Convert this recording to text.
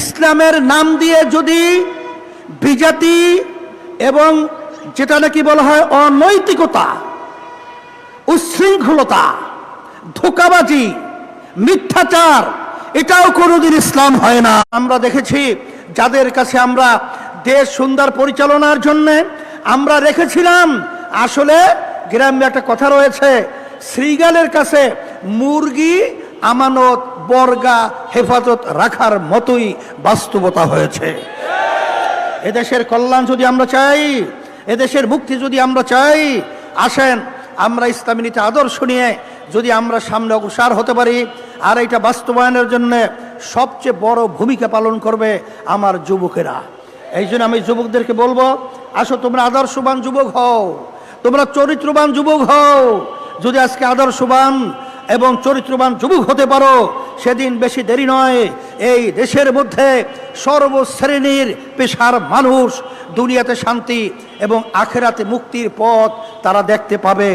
ইসলামের নাম দিয়ে যদি বিজাতি এবং যেটা নাকি বলা হয় অনৈতিকতা, উচ্ছৃঙ্খলতা, ধোঁকাবাজি, মিথ্যাচার, এটাও কোনোদিন ইসলাম হয় না। আমরা দেখেছি যাদের কাছে আমরা দেশ সুন্দর পরিচালনার জন্য আমরা রেখেছিলাম, আসলে গ্রামে একটা কথা রয়েছে, শ্রীগালের কাছে মুরগি আমানত বর্গা হেফাজত রাখার মতোই বাস্তবতা হয়েছে। এদেশের কল্যাণ যদি আমরা চাই, এদেশের মুক্তি যদি আমরা চাই, আসেন আমরা ইসলামী নীতি আদর্শ নিয়ে যদি আমরা সামনে অগ্রসর হতে পারি। আর এটা বাস্তবায়নের জন্য সবচেয়ে বড় ভূমিকা পালন করবে আমার যুবকেরা। এই জন্য আমি যুবকদেরকে বলবো, আসো তোমরা আদর্শবান যুবক হও, তোমরা চরিত্রবান যুবক হও। যদি আজকে আদর্শবান এবং চরিত্রবান যুবক হতে পারো, সেদিন বেশি দেরি নয়, এই দেশের মধ্যে সর্বশ্রেণীর পেশার মানুষ দুনিয়াতে শান্তি এবং আখেরাতে মুক্তির পথ তারা দেখতে পাবে।